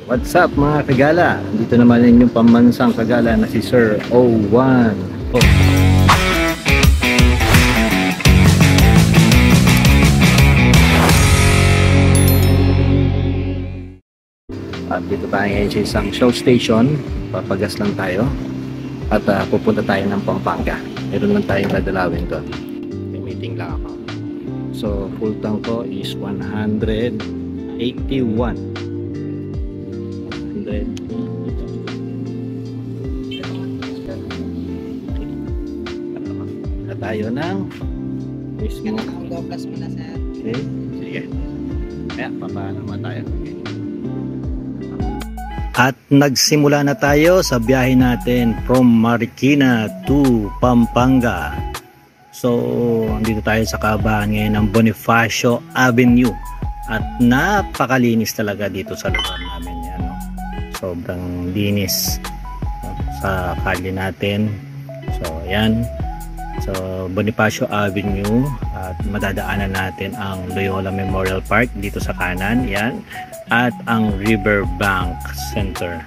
What's up mga kagala? Dito naman yung pambansang kagala na si Sir O1. Oh. At dito tayo ngayon sa isang show station. Papagas lang tayo. At pupunta tayo ng Pampanga. Meron lang tayong dadalawin doon. May meeting lang ako. So full tank ko is 181. Na tayo ng mismo. Plus mo na sir. Okay, sige. Kaya papaano naman tayo. Okay. At nagsimula na tayo sa biyahe natin from Marikina to Pampanga. So, dito tayo sa kabahan ngayon ng Bonifacio Avenue. At napakalinis talaga dito sa lugar namin yan. No? Sobrang linis, no? Sa kalye natin. So, yan. So, Bonifacio Avenue. At madadaanan natin ang Loyola Memorial Park dito sa kanan. Yan. At ang Riverbank Center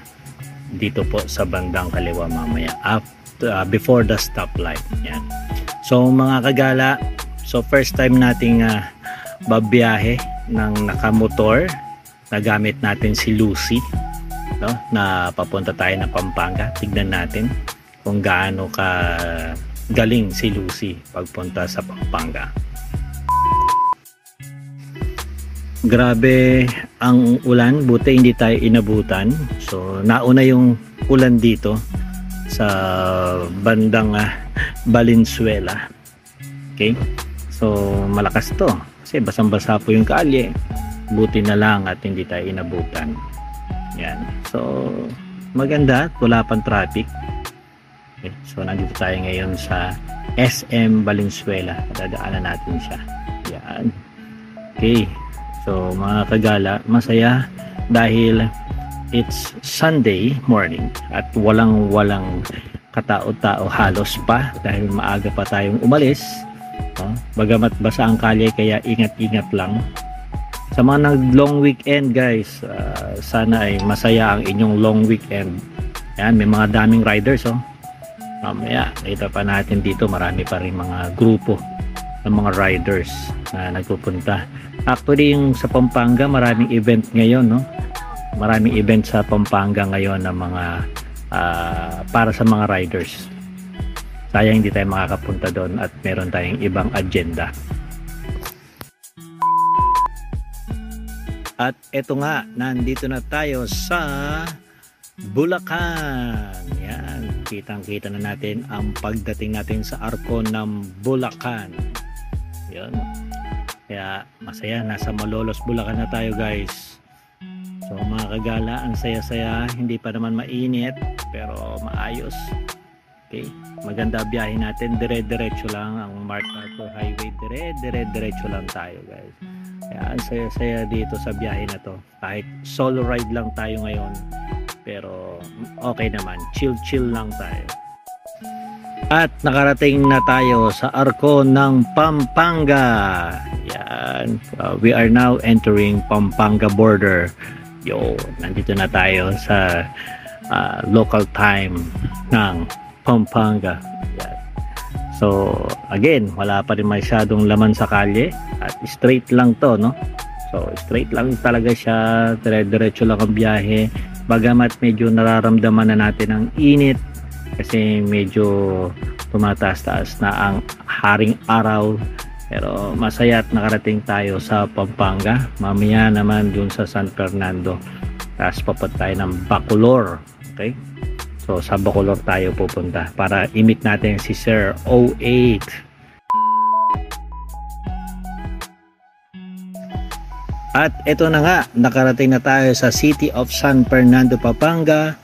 dito po sa bandang kaliwa mamaya before the stoplight. Yan. So mga kagala, so first time nating babiyahe ng nakamotor na gamit natin si Lucy, no? Na papunta tayo ng Pampanga. Tignan natin kung gaano ka galing si Lucy pagpunta sa Pampanga. Grabe ang ulan, buti hindi tayo inabutan. So nauna yung ulan dito sa bandang Valenzuela. Okay? So malakas to kasi basang-basa po yung kalye. Buti na lang at hindi tayo inabutan. Yan. So maganda, wala pang traffic. Okay? So nandito tayo ngayon sa SM Valenzuela. Dadaanan natin siya. Yan. Okay. So mga kagala, masaya dahil it's Sunday morning at walang katao-tao halos pa dahil maaga pa tayong umalis. Bagamat basa ang kalye kaya ingat-ingat lang. Sa mga nag-long weekend guys, sana ay masaya ang inyong long weekend. Yan, may mga daming riders mamaya nakita pa natin dito marami pa rin mga grupo ng mga riders na nagpupunta. Actually yung sa Pampanga maraming event ngayon, no? Maraming event sa Pampanga ngayon ng mga para sa mga riders. Sayang hindi tayo makakapunta doon at meron tayong ibang agenda. At eto nga, nandito na tayo sa Bulacan. Yan, kitang-kita na natin ang pagdating natin sa arko ng Bulacan. Yan. Kaya masaya, nasa Malolos, Bulacan na tayo guys. So mga kagala, ang saya-saya, hindi pa naman mainit pero maayos. Okay, maganda biyahe natin, dire-diretso lang ang MacArthur Highway, dire-diretso lang tayo guys. Kaya ang saya-saya dito sa biyahe na to. Kahit solo ride lang tayo ngayon, pero okay naman, chill lang tayo. At nakarating na tayo sa arko ng Pampanga. Yan. We are now entering Pampanga border. Yo, nandito na tayo sa local time ng Pampanga. Yan. So, again, wala pa rin masyadong laman sa kalye at straight lang to, no? So, straight lang talaga siya, dire-diretso lang ang biyahe. Bagamat medyo nararamdaman na natin ang init kasi medyo tumataas-taas na ang haring araw, pero masaya at nakarating tayo sa Pampanga. Mamaya naman dun sa San Fernando, tapos papunta tayo ng Bacolor. Okay, so sa Bacolor tayo pupunta para i-meet natin si Sir O8. At eto na nga, nakarating na tayo sa City of San Fernando, Pampanga,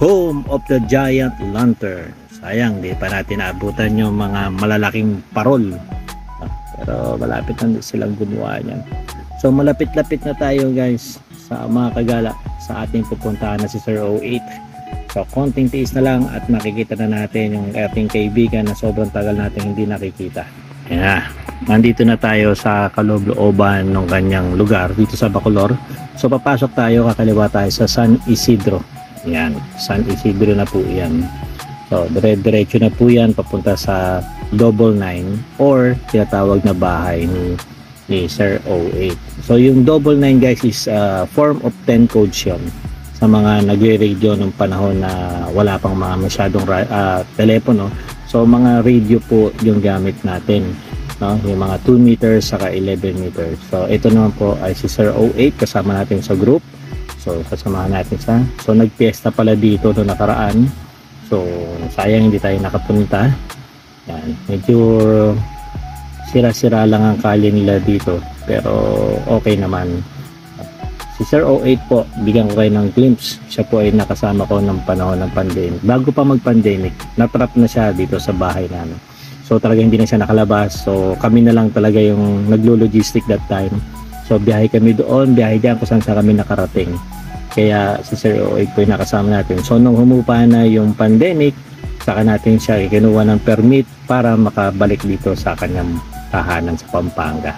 home of the giant lantern. Sayang, di pa natin naabutan yung mga malalaking parol. Pero malapit na silang gumawa niyan. So malapit-lapit na tayo guys sa mga kagala sa ating pupuntahan na si Sir O8. So konting tiis na lang at makikita na natin yung ating kaibigan na sobrang tagal natin hindi nakikita. Yeah. Nandito na tayo sa kaloob-looban ng kanyang lugar dito sa Bacolor. So papasok tayo, kakaliwa tayo sa San Isidro. Yan, San Isidro na po yan. So dire-diretso na po yan papunta sa 99 or tinatawag na bahay ni Sir 08. So yung 99 guys is form of 10 codes yun. Sa mga nagre-radio nung panahon na wala pang mga masyadong telepono. So mga radio po yung gamit natin. No, yung mga 2 meters saka 11 meters. So ito naman po ay si Sir 08, kasama natin sa group. So kasamahan natin siya. So nagpiesta pala dito noong nakaraan. So sayang hindi tayo nakapunta. Yan, medyo sira-sira lang ang kalye nila dito, pero okay naman. Si Sir 08 po, bigyan ko kayo ng glimpse. Siya po ay nakasama ko ng panahon ng pandemic. Bago pa mag-pandemic, natrap na siya dito sa bahay namin. So talaga hindi na siya nakalabas. So kami na lang talaga yung naglo-logistic that time. So biyahe kami doon, biyahe diyan kung saan kami nakarating. Kaya si Sir 08 po yung nakasama natin. So nung humupa na yung pandemic, saka natin siya kinuha ng permit para makabalik dito sa kanyang tahanan sa Pampanga.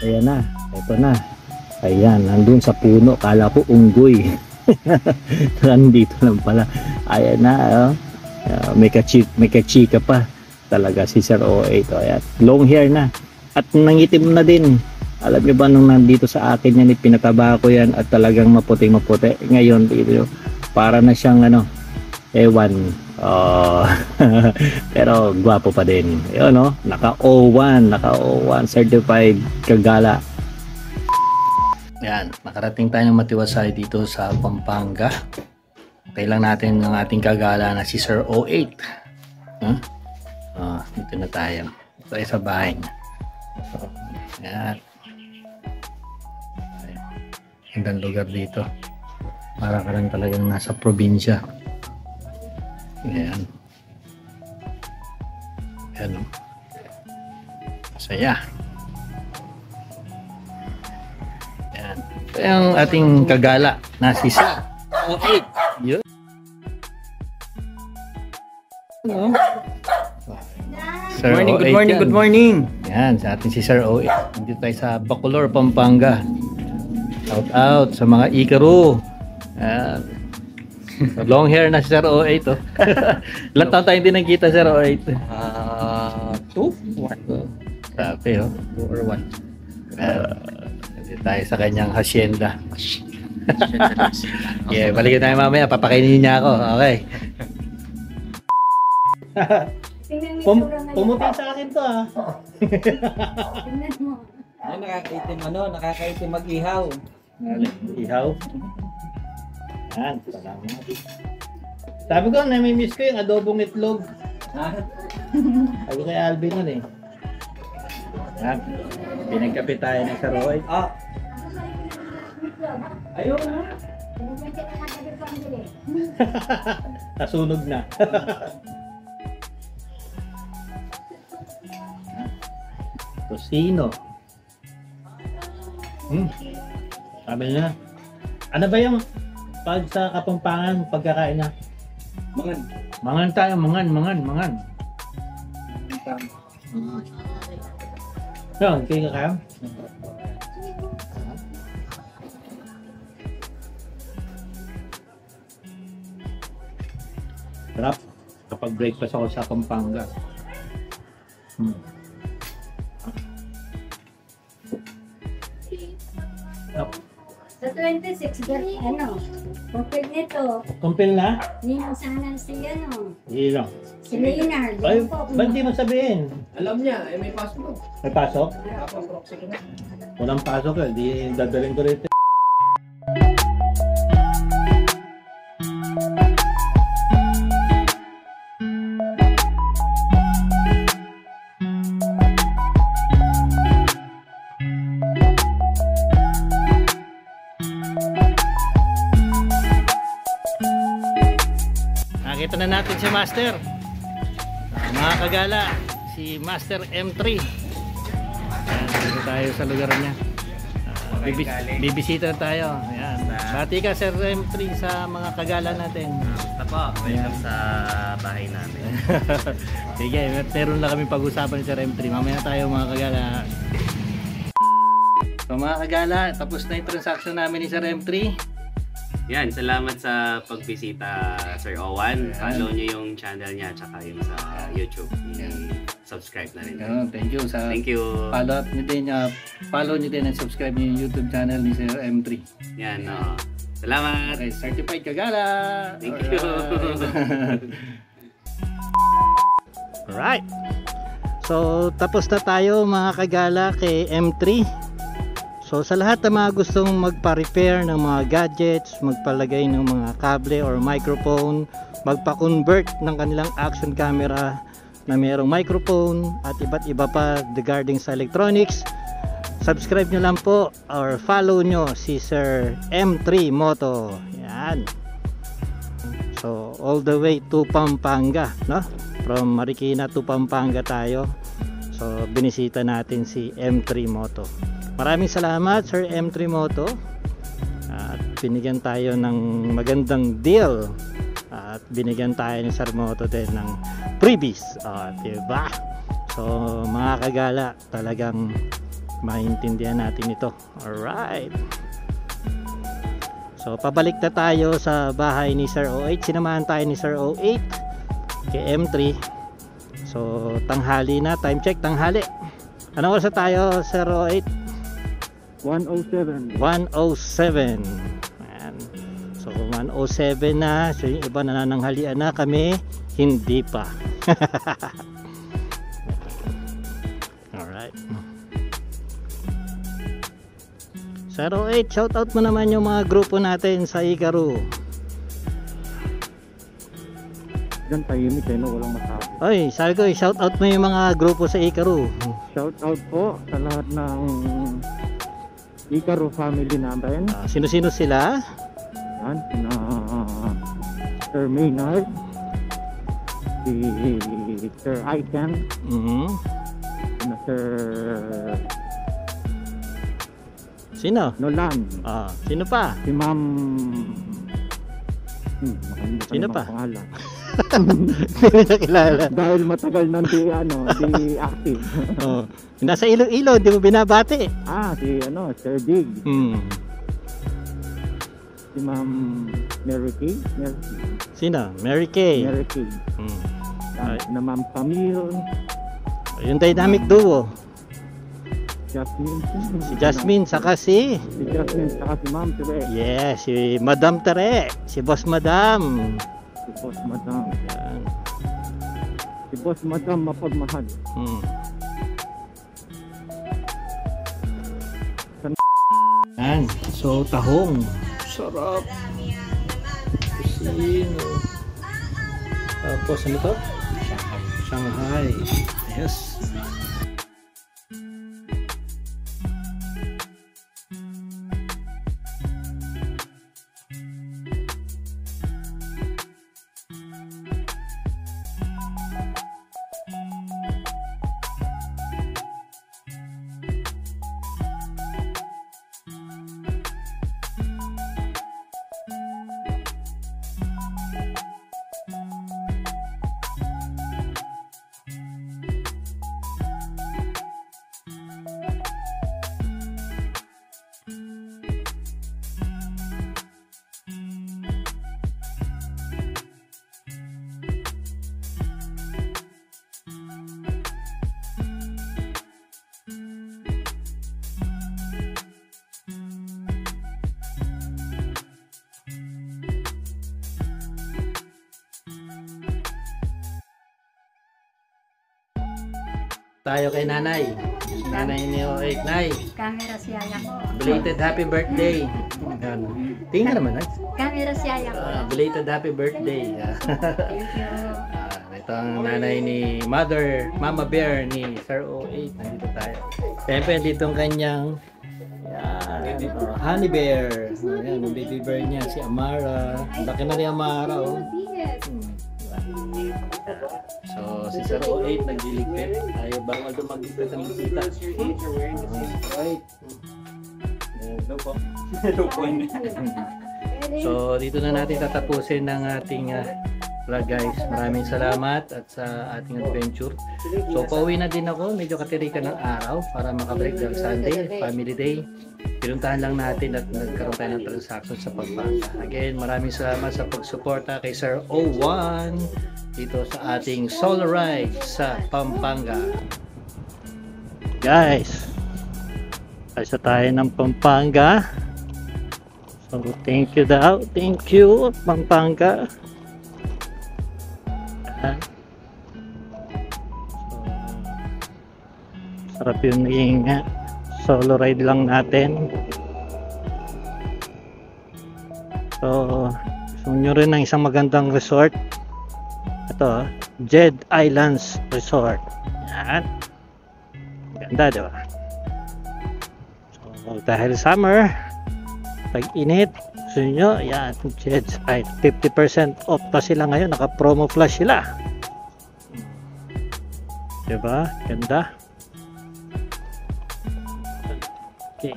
Ayan na, ito na. Ayan, nandun sa puno, kala ko unggoy. Nandito lang pala. Ayan na, oh. May kachika pa. Talaga si Sir 08. Ayan. Long hair na. At nangitim na din. Alam niyo ba nung nandito sa akin yan, pinataba ko yan at talagang maputi-maputi. Ngayon, dito, para na siyang ewan. Pero gwapo pa din. Yun, no? Naka O1 certified kagala. Yan, nakarating tayo ng matiwasay dito sa Pampanga. Okay lang natin ng ating kagala na si Sir 08. Huh? Dito na tayo. Ito ay sa bahay niya. Yan. Gandang lugar dito. Para ka rin talagang nasa probinsya. Yan. Yan. Masaya. Yan. Ito yung ating kagala na si Sir 08. Yun. Hello. Sir Good morning. Yan, sa ating si Sir 08. Dito tayo sa Bacolor, Pampanga. Shout out sa mga Ikaru. Yan. Long hair na si Sir 08. Oh. Ilang taon tayo hindi nagkita, Sir 08? 2? 1. Sabi, oh. 2 or 1. Dito tayo sa kanyang hacienda. Yeah, balikin tayo mamaya. Papakainin niya ako. Okay. Pumuti sa akin to, ah. Tingnan mo. Ay, nakakaitim mag-ihaw. Ihaw. Yan, salamat. Sabi ko, nami-miss ko yung adobong itlog. Sabi kay Alvin nun eh. Yan, pinagkape tayo ng Sir 08. Ayun. Nasunog na. Tosino. Sabi niya, ano ba yung pag sa Kapampangan pagkakain na? Mangan. Mangan tayo, mangan. Yun, kayo kakain? Sarap. Kapag breakfast ako sa Pampanga. Sa 26, compare nito, Kumpil na? ninong sana si Hindi lang. si Leonard. Ay, ba't di mo sabihin? Alam niya, may pasok. May pasok? Proxy ko na. Walang pasok eh. Di dadalhin ko rito. Nakita na natin si Master. Mga kagala, si Master M3. Dito tayo sa lugar niya. Bibisita tayo. Ayan. Sa Bati ka Sir M3 sa mga kagala natin. Basta po, welcome sa bahay namin. Sige, meron lang kami pag-usapan ni Sir M3. Mamaya tayo mga kagala. So mga kagala, tapos na yung transaction namin ni Sir M3. Yan, salamat sa pagbisita Sir Owan. Follow nyo yung channel niya tsaka yung sa YouTube. Subscribe na rin. Thank you sa Thank you. follow up nyo din, follow nyo din and subscribe nyo yung YouTube channel ni Sir M3. Yan, salamat. Okay, certified kagala. Thank you. Alright. So tapos na tayo mga kagala kay M3. So sa lahat ng mga gustong magpa-repair ng mga gadgets, magpalagay ng mga kable or microphone, magpa-convert ng kanilang action camera na mayroong microphone at iba't iba pa regarding sa electronics, subscribe nyo lang po or follow nyo si Sir M3 Moto. Yan. So all the way to Pampanga, no? From Marikina to Pampanga tayo. So binisita natin si M3 Moto. Maraming salamat Sir M3 Moto. At binigyan tayo ng magandang deal. At binigyan tayo ni Sir Moto din ng freebies. Diba? So mga kagala, talagang maintindihan natin ito. Alright. So pabalik na tayo sa bahay ni Sir O8. Sinamahan tayo ni Sir O8 kay M3. So tanghali na, time check tanghali. Anong oras na tayo Sir O8? 107. 107. Ayan. So 107 na. So yung iba nanananghalian na, kami hindi pa. Alright. 08, shout out mo naman yung mga grupo natin sa Ikaru. Diyan tahimik eh, no? Walang masabi. Oy, sabi ko, shout out mo yung mga grupo sa Ikaru. Shout out po sa lahat ng Ikaru family natin. Sino-sino sila? Yan, na Sir Maynard, si Sir Iken, na Sir Sino? Nolan, Sino pa? si Ma'am Sino pa? Pangalan. Hindi na kilala. Dahil matagal nang di active. Nasa Iloilo, di mo binabati. Si Sir Dig, si Ma'am Mary Kay. Sino? Mary Kay. Mary Kay. Na Ma'am Camille, Yung dynamic duo. Jasmine. Si Jasmine, saka si Jasmine, saka si Ma'am Tere. yes, si Madam Tere. Si Boss Madam. Si Boss Madam. Yan. Si Boss Madam mapagmahal. Yan. So, tahong. Sarap. Kusino. Tapos, ano to? Shanghai. Yes. Tayo kay nanay. Nanay ni O8. Nay, Camera si Yaya ko. belated happy birthday. Yan. Tingnan naman, Nay. Camera si Yaya ko. Belated happy birthday. Thank you. Ito ang nanay ni Mama Bear ni Sir O8. Nandito tayo. Siyempre, dito ang kanyang honey bear. Ayan, ang baby bear niya, si Amara. Ang laki na ni Amara, oh. So, si Sir O8 nagliligpit. Ayaw bawal doon magligpit ang bisita. Right. Ayan. So dito na natin tatapusin ng ating vlog guys. Maraming salamat at sa ating adventure. So pauwi na din ako, medyo katirikan ng araw para makabalik ng Sunday, family day. Pinuntahan lang natin at nagkaroon tayo ng transaction sa Pampanga. Again, maraming salamat sa pagsuporta kay Sir O1 dito sa ating solo ride sa Pampanga. Guys, ayos na tayo ng Pampanga. So thank you daw, thank you Pampanga. Ayan. So, sarap yung naging solo ride lang natin. So gusto nyo rin ng isang magandang resort, ito Jed Islands Resort. Yan, ganda diba? So dahil summer, tag-init, gusto nyo, yan, Jed ay 50% off pa sila ngayon, naka promo flash sila, diba? Ganda. Okay.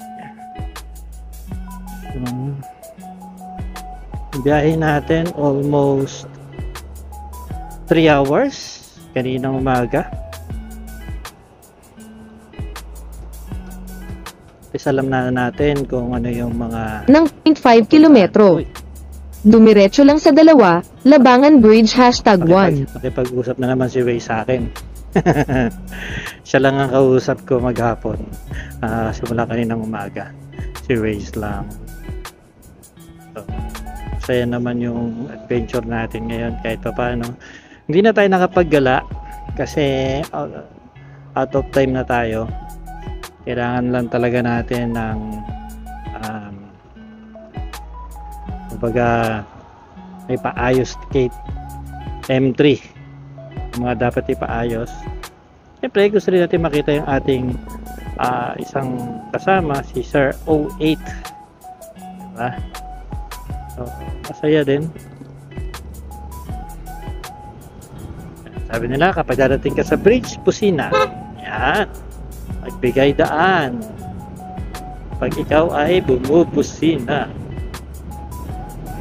Biyahe natin almost 3 hours kaninang umaga. Tapos alam na natin kung ano yung mga ng 0.5 kilometro. Dumiretso lang sa 2, Labangan Bridge #1. Nakipag-usap na naman si Ray sa akin. Siya lang ang kausap ko maghapon. Simula kaninang umaga. Si Ray lang. So, saya naman yung adventure natin ngayon kahit pa paano. Hindi na tayo nakapaggala kasi out of time na tayo. Kailangan lang talaga natin ng kumbaga may paayos kay M3, mga dapat ipaayos. Siyempre gusto rin natin makita yung ating isang kasama, si Sir O8, diba? So masaya din. Sabi nila kapag darating ka sa bridge, pusina, yan, magbigay daan pag ikaw ay bumubusina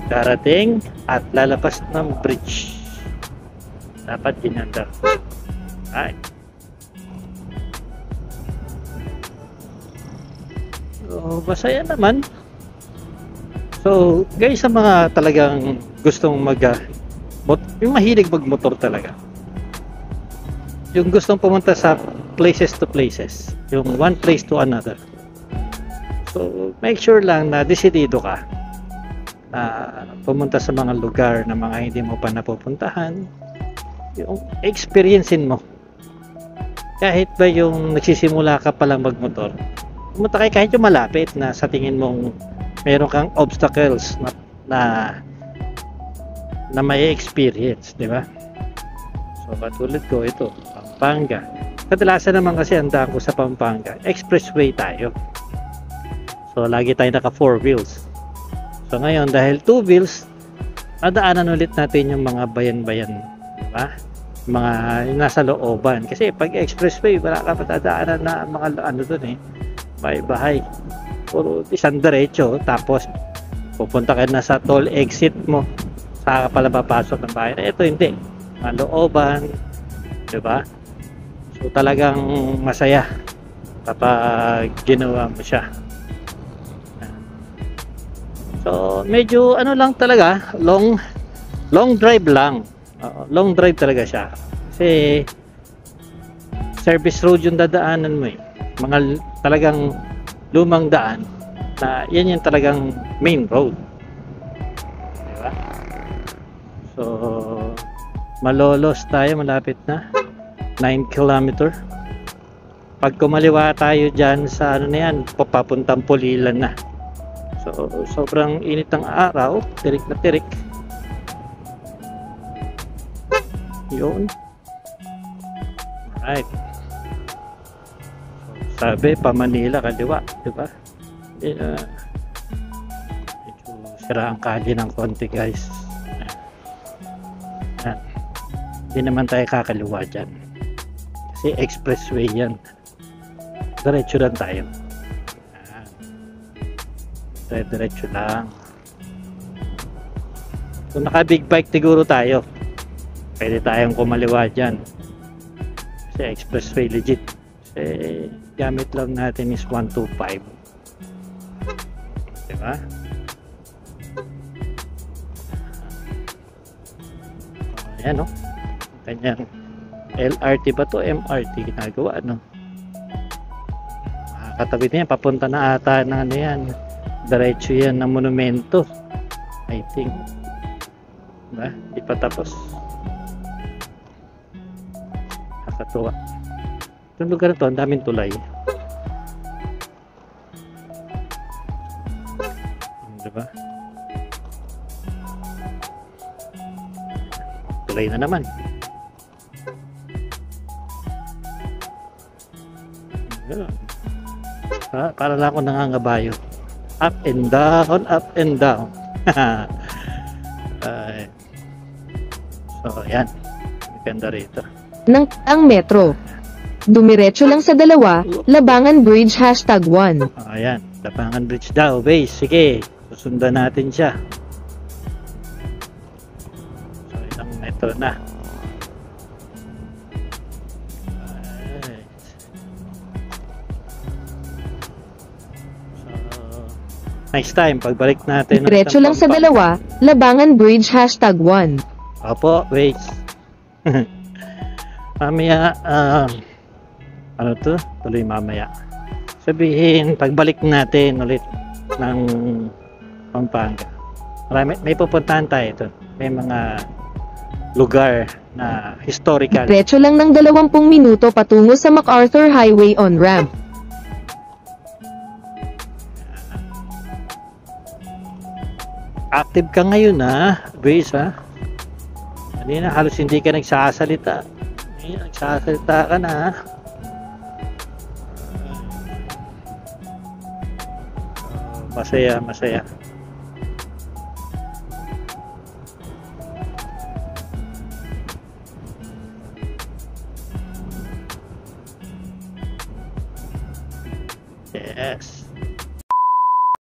darating at lalabas ng bridge, dapat ginanda. Right. So masaya naman. So guys, sa mga talagang gustong yung mahilig magmotor talaga, yung gustong pumunta sa places to places, yung one place to another, so make sure lang na desidido ka na pumunta sa mga lugar na mga hindi mo pa napupuntahan, yung experiencein mo. Kahit ba yung nagsisimula ka palang magmotor, pumunta kayo kahit yung malapit na sa tingin mong meron kang obstacles na may experience, di ba? So katulad ko ito, Pampanga. Kadalasan naman kasi ang daan ko sa Pampanga, expressway tayo. So lagi tayo naka 4 wheels. So ngayon dahil 2 wheels, nadaanan ulit natin yung mga bayan-bayan, di ba? Mga nasa looban. Kasi pag expressway, wala ka patadaanan na mga ano dun bahay-bahay. Puro isang diretso, tapos pupunta ka na sa toll exit mo, saka ka pala papasok ng bahay. Ito hindi, mga looban, di ba? So talagang masaya kapag ginawa mo siya. So medyo ano lang talaga, long drive lang. Long drive talaga siya. Kasi service road yung dadaanan mo mga talagang lumang daan na yan yung talagang main road, diba? So Malolos tayo, malapit na 9 km. Pag kumaliwa tayo dyan sa ano na yan, papuntang Pulilan na. So sobrang init ng araw, tirik na tirik yun. Alright, sabi pa Manila kaliwa, diba? Medyo sira ang kali ng konti guys. Hindi naman tayo kakaliwa dyan kasi expressway yan, diretso lang tayo. Diretso lang. Kung naka big bike siguro tayo, pwede tayong kumaliwa dyan. Kasi expressway legit. Kasi gamit lang natin is 125. Diba? Ayan, no? Kanyang LRT ba to? MRT ginagawa, no? Makakatabi na yan. Papunta na ata na ano yan. Diretso yan ng monumento. I think. Diba? Di pa tapos. Nakakatuwa. Itong lugar na to, ang daming tulay. Diba? Tulay na naman. Para lang ako nangangabayo. Up and down, up and down. So, yan. Maganda rito. Ang metro. Dumiretso lang sa 2, Labangan Bridge #1. Ayan. Labangan Bridge daw. Base. Sige. Susundan natin siya. So, ilang metro na. Alright. So, next time, pagbalik natin. Diretso lang sa 2, Labangan Bridge #1. Opo, wait. Mamaya, ano to? Tuloy mamaya. Sabihin, pagbalik natin ulit ng Pampanga. May pupuntahan tayo ito. May mga lugar na historical. Diretso lang ng 20 minuto patungo sa MacArthur Highway on-ramp. Active ka ngayon ha, Grace ha. Kanina halos hindi ka nagsasalita. Ngayon nagsasalita ka na ha. Masaya, masaya. Yes.